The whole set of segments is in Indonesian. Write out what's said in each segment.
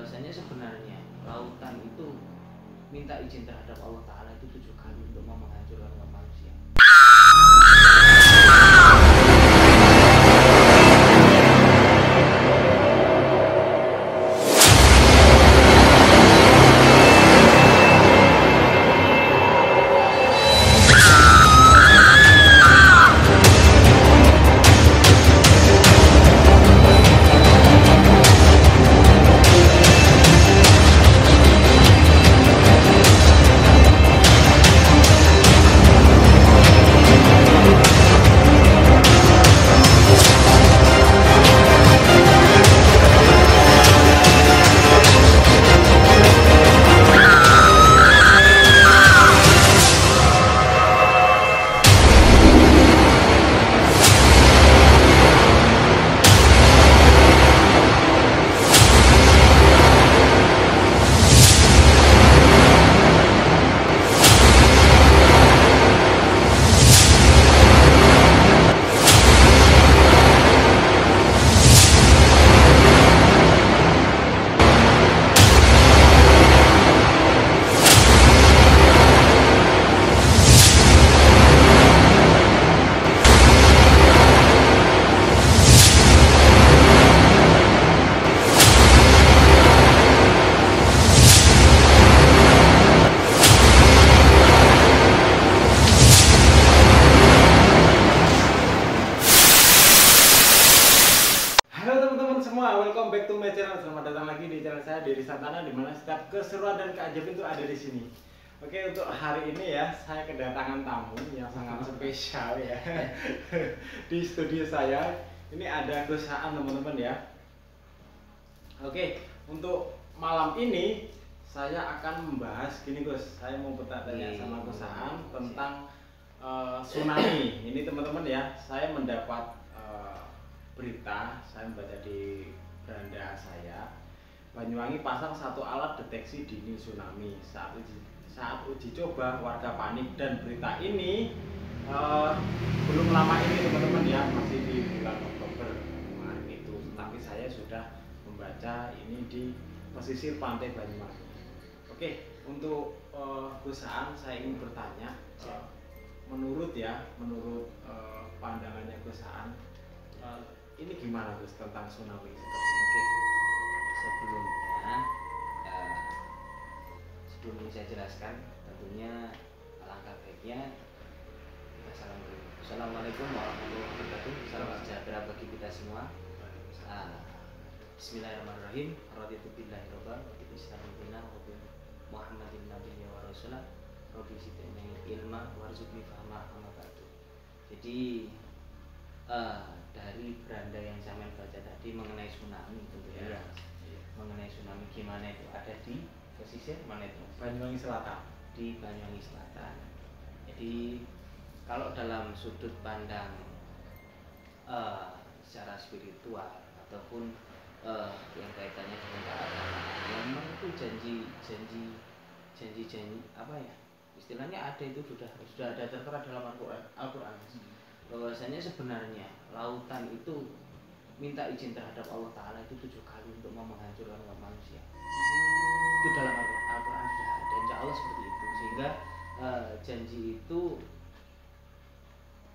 bahwasanya sebenarnya lautan itu minta izin terhadap Allah Ta'ala itu 7 kali untuk mau menghancurkan umat manusia. Welcome back to my channel. Selamat datang lagi di channel saya Diri Santana, di mana setiap keseruan dan keajaiban itu ada di sini. Oke, untuk hari ini ya saya kedatangan tamu yang sangat spesial ya di studio saya. Ini ada Gus Haan, teman-teman ya. Oke, untuk malam ini saya akan membahas gini Gus. Saya mau bertanya sama Gus Haan tentang tsunami. Ini teman-teman ya, saya mendapat berita, saya membaca di beranda saya, Banyuwangi pasang satu alat deteksi dini tsunami. Saat uji coba warga panik, dan berita ini belum lama ini teman-teman ya, masih di bulan Oktober kemarin itu. Tapi saya sudah membaca ini di pesisir pantai Banyuwangi. Oke, untuk Gus Haan saya ingin bertanya, menurut pandangannya Gus Haan, ini gimana Gus tentang tsunami seperti ini? Sebelum ini saya jelaskan, tentunya alangkah baiknya kita salam dulu. Assalamualaikum warahmatullahi wabarakatuh. Salam sejahtera bagi kita semua. Bismillahirrahmanirrahim. Raditu billahi robban wa bi islamin dinan wa bi Muhammadin nabiyyin wa rasulah. Rabbi zidni ilma warzuqni fahma amma ba'du. Jadi dari beranda yang saya baca tadi mengenai tsunami, tentunya mengenai tsunami gimana itu ada di pesisir mana itu? Banyuwangi Selatan. Di Banyuwangi Selatan. Jadi kalau dalam sudut pandang secara spiritual ataupun yang kaitannya dengan keagamaan, memang itu janji apa ya? Istilahnya ada, itu sudah ada tertera dalam Al-Qur'an. Bahwasanya sebenarnya lautan itu minta izin terhadap Allah Ta'ala itu 7 kali untuk mau menghancurkan umat manusia. Itu dalam Al-Quran sudah ada, insya Allah seperti itu. Sehingga janji itu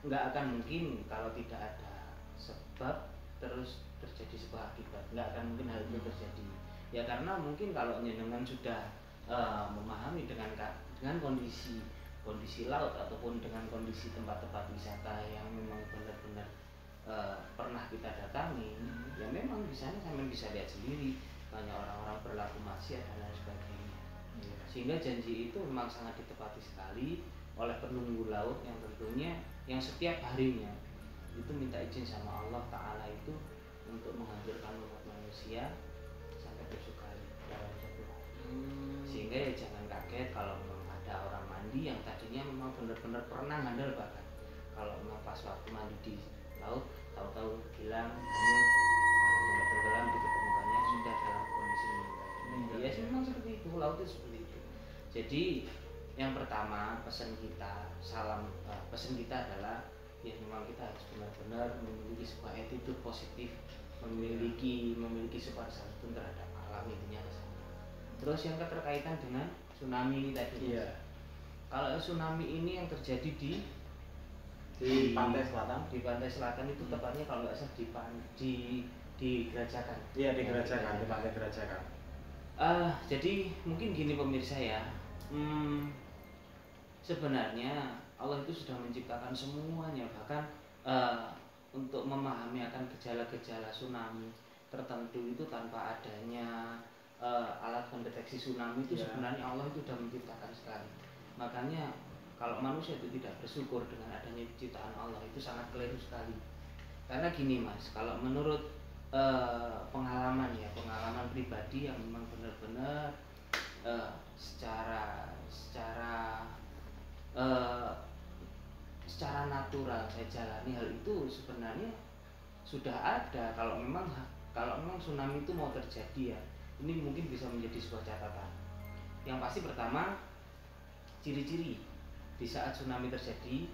nggak akan mungkin kalau tidak ada sebab terus terjadi sebuah akibat. Nggak akan mungkin hal itu terjadi. Ya karena mungkin kalau nyenengan sudah memahami dengan kondisi laut ataupun dengan kondisi tempat-tempat wisata yang memang benar-benar pernah kita datangi, ya memang di sana sampai bisa lihat sendiri banyak orang-orang berlaku maksiat dan lain sebagainya. Sehingga janji itu memang sangat ditepati sekali oleh penunggu laut yang tentunya yang setiap harinya itu minta izin sama Allah Ta'ala itu untuk menghancurkan umat manusia sampai 7 kali dalam 1 hari. Sehingga ya jangan kaget kalau ada orang mandi yang tadinya memang benar-benar pernah ngandal, bahkan kalau memang pas waktu mandi di laut tahu-tahu hilang, hanyut, tenggelam di ketemukannya sudah dalam kondisi meninggal. Ya memang seperti itu, laut itu seperti itu. Jadi yang pertama pesan kita adalah ya memang kita harus benar-benar memiliki sebuah attitude positif, memiliki sebuah santun terhadap alam, intinya. Terus yang keterkaitan dengan tsunami ini tadi. Iya. Kalau tsunami ini yang terjadi Di pantai selatan. Di pantai selatan itu tepatnya kalau nggak salah di Gerajakan. Iya, di Gerajakan, di pantai Gerajakan. Jadi mungkin gini pemirsa ya. Sebenarnya Allah itu sudah menciptakan semuanya, bahkan untuk memahami akan gejala-gejala tsunami tertentu itu tanpa adanya alat pendeteksi tsunami itu sebenarnya Allah itu sudah menciptakan sekali. Makanya kalau manusia itu tidak bersyukur dengan adanya ciptaan Allah itu sangat keliru sekali. Karena gini Mas, kalau menurut pengalaman pribadi yang memang benar-benar secara natural saya jalani hal itu sebenarnya sudah ada. Kalau memang tsunami itu mau terjadi ya, ini mungkin bisa menjadi sebuah catatan. Yang pasti pertama, ciri-ciri di saat tsunami terjadi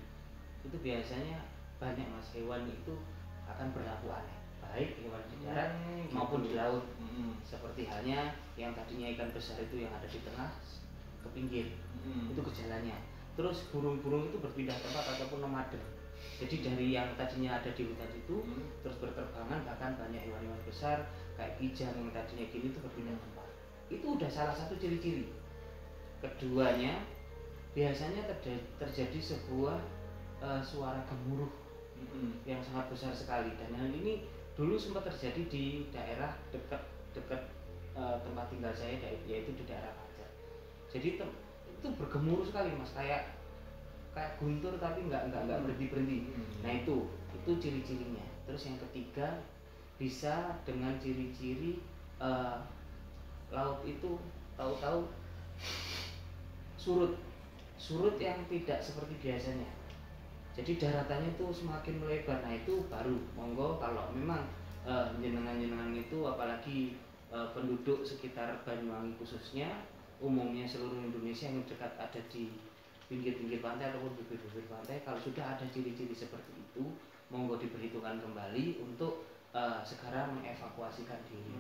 itu biasanya banyak Mas, hewan itu akan berlaku aneh, baik hewan di darat maupun di laut. Seperti halnya yang tadinya ikan besar itu yang ada di tengah ke pinggir, itu gejalanya. Terus burung-burung itu berpindah tempat ataupun nomaden. Jadi dari yang tadinya ada di hutan itu terus berterbangan, bahkan banyak hewan-hewan besar kayak kijang yang tadinya gini itu berpindah tempat. Itu udah salah satu ciri-ciri. Keduanya, biasanya terjadi sebuah suara gemuruh yang sangat besar sekali, dan hal ini dulu sempat terjadi di daerah dekat tempat tinggal saya, yaitu di daerah Pajar. Jadi itu bergemuruh sekali Mas, kayak guntur tapi nggak berhenti. Nah itu ciri-cirinya. Terus yang ketiga, bisa dengan ciri-ciri laut itu tahu-tahu surut yang tidak seperti biasanya. Jadi daratannya itu semakin melebar. Nah itu baru monggo kalau memang jenengan itu apalagi penduduk sekitar Banyuwangi khususnya, umumnya seluruh Indonesia yang dekat ada di pinggir-pinggir pantai ataupun bibir-bibir pantai, kalau sudah ada ciri-ciri seperti itu, monggo diperhitungkan kembali untuk segera mengevakuasikan diri.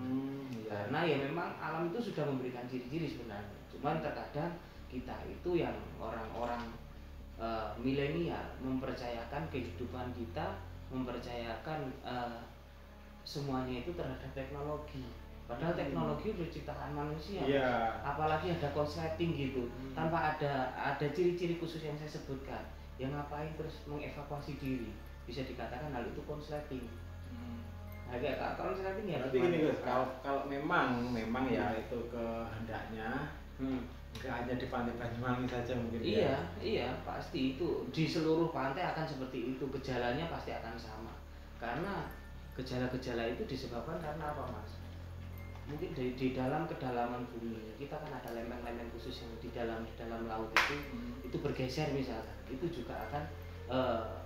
Karena ya memang alam itu sudah memberikan ciri-ciri sebenarnya. Cuman terkadang kita itu yang orang-orang milenial mempercayakan kehidupan kita, mempercayakan semuanya itu terhadap teknologi. Padahal teknologi udah ciptaan manusia, apalagi ada konsleting gitu, tanpa ada ciri-ciri khusus yang saya sebutkan. Yang ngapain terus mengevakuasi diri? Bisa dikatakan hal itu konsleting. Agak konsleting ya. Berarti gini Gus, kalau memang ya itu kehendaknya, nggak hanya di pantai Banyuwangi saja mungkin. Iya pasti itu di seluruh pantai akan seperti itu, gejalanya pasti akan sama. Karena gejala-gejala itu disebabkan karena apa Mas? Mungkin di dalam kedalaman bumi kita kan ada lempeng-lempeng khusus yang di dalam laut itu bergeser misalkan, itu juga akan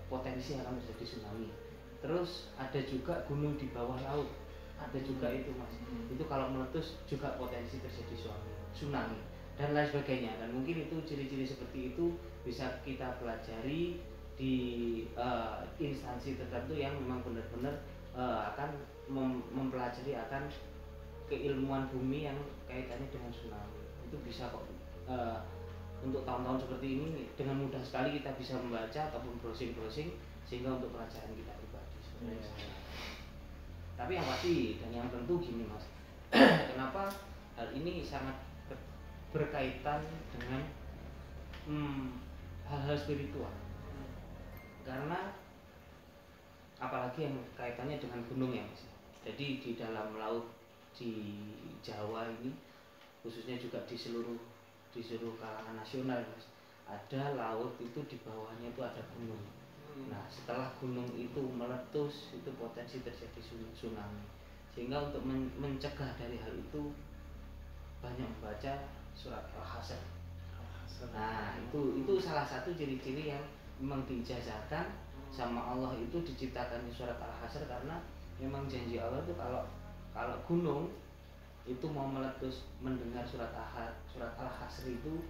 potensi akan terjadi tsunami. Terus ada juga gunung di bawah laut, ada juga itu Mas. Itu kalau meletus juga potensi terjadi tsunami dan lain sebagainya. Dan mungkin itu ciri-ciri seperti itu bisa kita pelajari di instansi tertentu yang memang benar-benar akan mempelajari akan keilmuan bumi yang kaitannya dengan tsunami. Itu bisa kok untuk tahun-tahun seperti ini dengan mudah sekali kita bisa membaca ataupun browsing sehingga untuk pelajaran kita pribadi sebenarnya. Tapi yang pasti dan yang tentu gini Mas, kenapa hal ini sangat berkaitan dengan hal-hal spiritual? Karena apalagi yang kaitannya dengan gunung ya Mas. Jadi di dalam laut di Jawa ini, khususnya juga di seluruh kalangan nasional Mas, ada laut itu di bawahnya itu ada gunung. Nah setelah gunung itu meletus itu potensi terjadi tsunami. Sehingga untuk mencegah dari hal itu banyak membaca surat Al-Hasyr. Nah itu salah satu ciri-ciri yang memang diijazahkan sama Allah, itu diciptakan di surat Al-Hasyr karena memang janji Allah itu kalau gunung itu mau meletus mendengar surat Al-Hasyr itu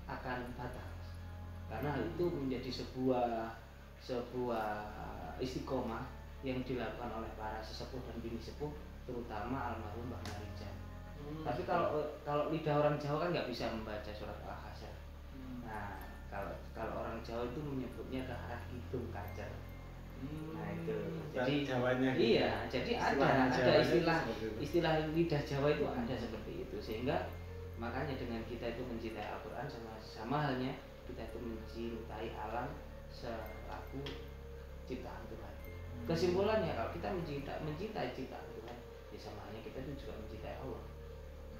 akan batal. Karena hal itu menjadi sebuah istiqomah yang dilakukan oleh para sesepuh dan bini sepuh, terutama almarhum Mbah Marijan. Tapi kalau lidah orang Jawa kan nggak bisa membaca surat Al-Hasyr. Nah, kalau orang Jawa itu menyebutnya ke arah hidung kacer. Nah itu, jadi Jawanya gitu. Iya, jadi ada istilah lidah Jawa itu ada seperti itu, sehingga makanya dengan kita itu mencintai Al-Quran sama halnya kita itu mencintai alam selaku ciptaan Tuhan. Kesimpulannya kalau kita mencintai ciptaan Tuhan, ya sama halnya kita itu juga mencintai Allah.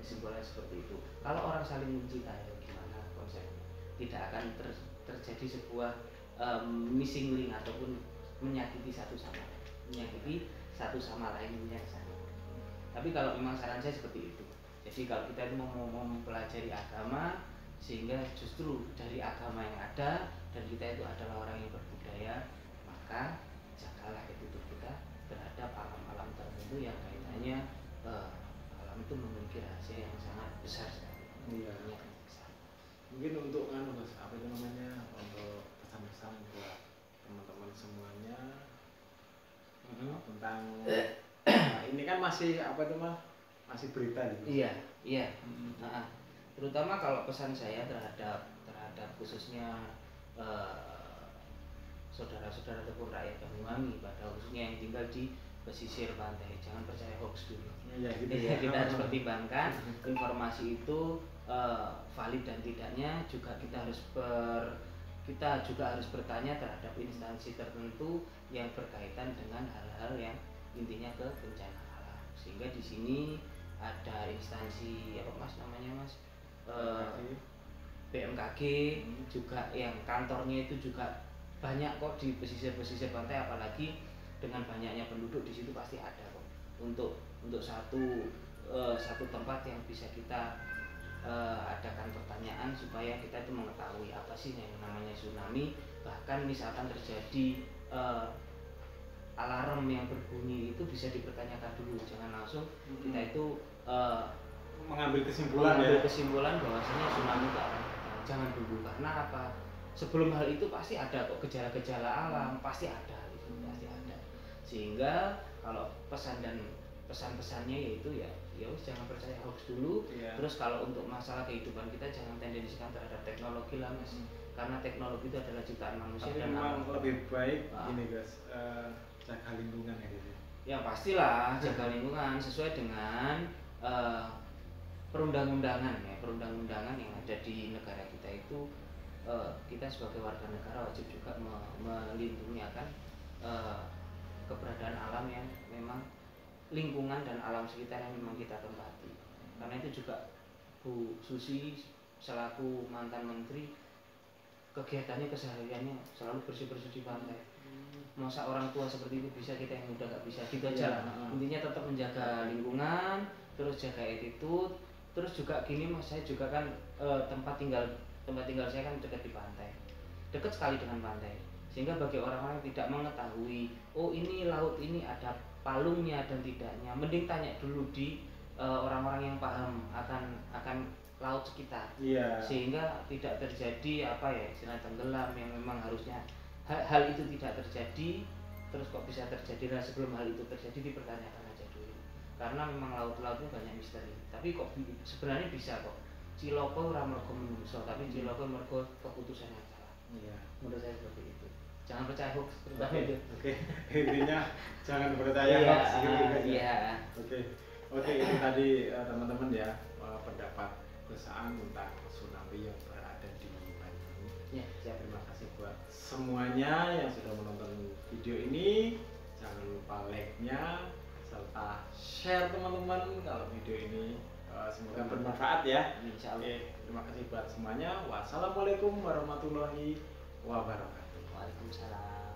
Kesimpulannya seperti itu. Kalau orang saling mencintai, gimana konsepnya? Tidak akan terjadi sebuah missing link ataupun menyakiti satu sama lainnya sana. Tapi kalau memang saran saya seperti itu. Jadi kalau kita itu mau mempelajari agama, sehingga justru dari agama yang ada dan kita itu adalah orang yang berbudaya, maka jagalah attitude kita terhadap alam-alam tertentu yang kaitannya alam itu memiliki rahasia yang sangat besar sekali. Iya. Mungkin untuk Mas, apa itu namanya, untuk pesan-pesan buat teman-teman semuanya tentang ini kan masih apa itu Mas, masih berita gitu. Iya. Nah, terutama kalau pesan saya terhadap khususnya saudara-saudara ataupun rakyat Banyuwangi, pada khususnya yang tinggal di pesisir pantai, jangan percaya hoax dulu. Iya, gitu. Kita harus pertimbangkan informasi itu valid dan tidaknya, juga kita juga harus bertanya terhadap instansi tertentu yang berkaitan dengan hal-hal yang intinya ke bencana alam. Sehingga di sini ada instansi apa Mas namanya Mas, BMKG juga yang kantornya itu juga banyak kok di pesisir pantai, apalagi dengan banyaknya penduduk di situ pasti ada kok untuk satu tempat yang bisa kita adakan pertanyaan supaya kita itu mengetahui apa sih yang namanya tsunami. Bahkan misalkan terjadi alarm yang berbunyi itu bisa dipertanyakan dulu, jangan langsung kita itu mengambil kesimpulan bahwasanya tsunami itu akan, jangan dulu. Karena apa? Sebelum hal itu pasti ada kok gejala-gejala alam, pasti ada itu, pasti ada. Sehingga kalau pesan-pesannya yaitu ya jangan percaya hoax dulu. Terus kalau untuk masalah kehidupan kita jangan tendensikan terhadap teknologi lah Mas. Karena teknologi itu adalah ciptaan manusia. Tapi dan memang lebih baik ini guys, jaga lingkungan ya gitu. Ya pastilah jaga lingkungan sesuai dengan perundang-undangan yang ada di negara kita itu. Kita sebagai warga negara wajib juga melindungi akan keberadaan alam yang memang lingkungan dan alam sekitar yang memang kita tempati. Karena itu juga Bu Susi selaku mantan menteri, kegiatannya kesehariannya selalu bersih-bersih di pantai. Masa orang tua seperti itu bisa, kita yang muda nggak bisa, gitu aja lah. Intinya tetap menjaga lingkungan, terus jaga attitude, terus juga gini Mas, saya juga kan tempat tinggal saya kan dekat di pantai, dekat sekali dengan pantai, sehingga bagi orang-orang yang tidak mengetahui, oh ini laut ini ada palungnya dan tidaknya, mending tanya dulu di orang-orang yang paham akan laut sekitar, sehingga tidak terjadi apa ya, istilah tenggelam yang memang harusnya hal itu tidak terjadi, terus kok bisa terjadi. Dan sebelum hal itu terjadi dipertanyakan aja dulu, karena memang laut-lautnya banyak misteri. Tapi kok sebenarnya bisa kok. Ciloko ora mergo menungso, tapi ciloko mergo keputusan yang salah. Menurut saya seperti itu. Jangan percaya hoax. Oke. Intinya jangan percaya hoax gitu. Oke, itu tadi teman-teman ya, pendapat perusahaan tentang tsunami yang berada di Banyuwangi. Terima kasih buat semuanya yang sudah menonton video ini. Jangan lupa like-nya serta share teman-teman kalau video ini semoga bermanfaat ya. Terima kasih buat semuanya. Wassalamualaikum warahmatullahi wabarakatuh. Waalaikumsalam.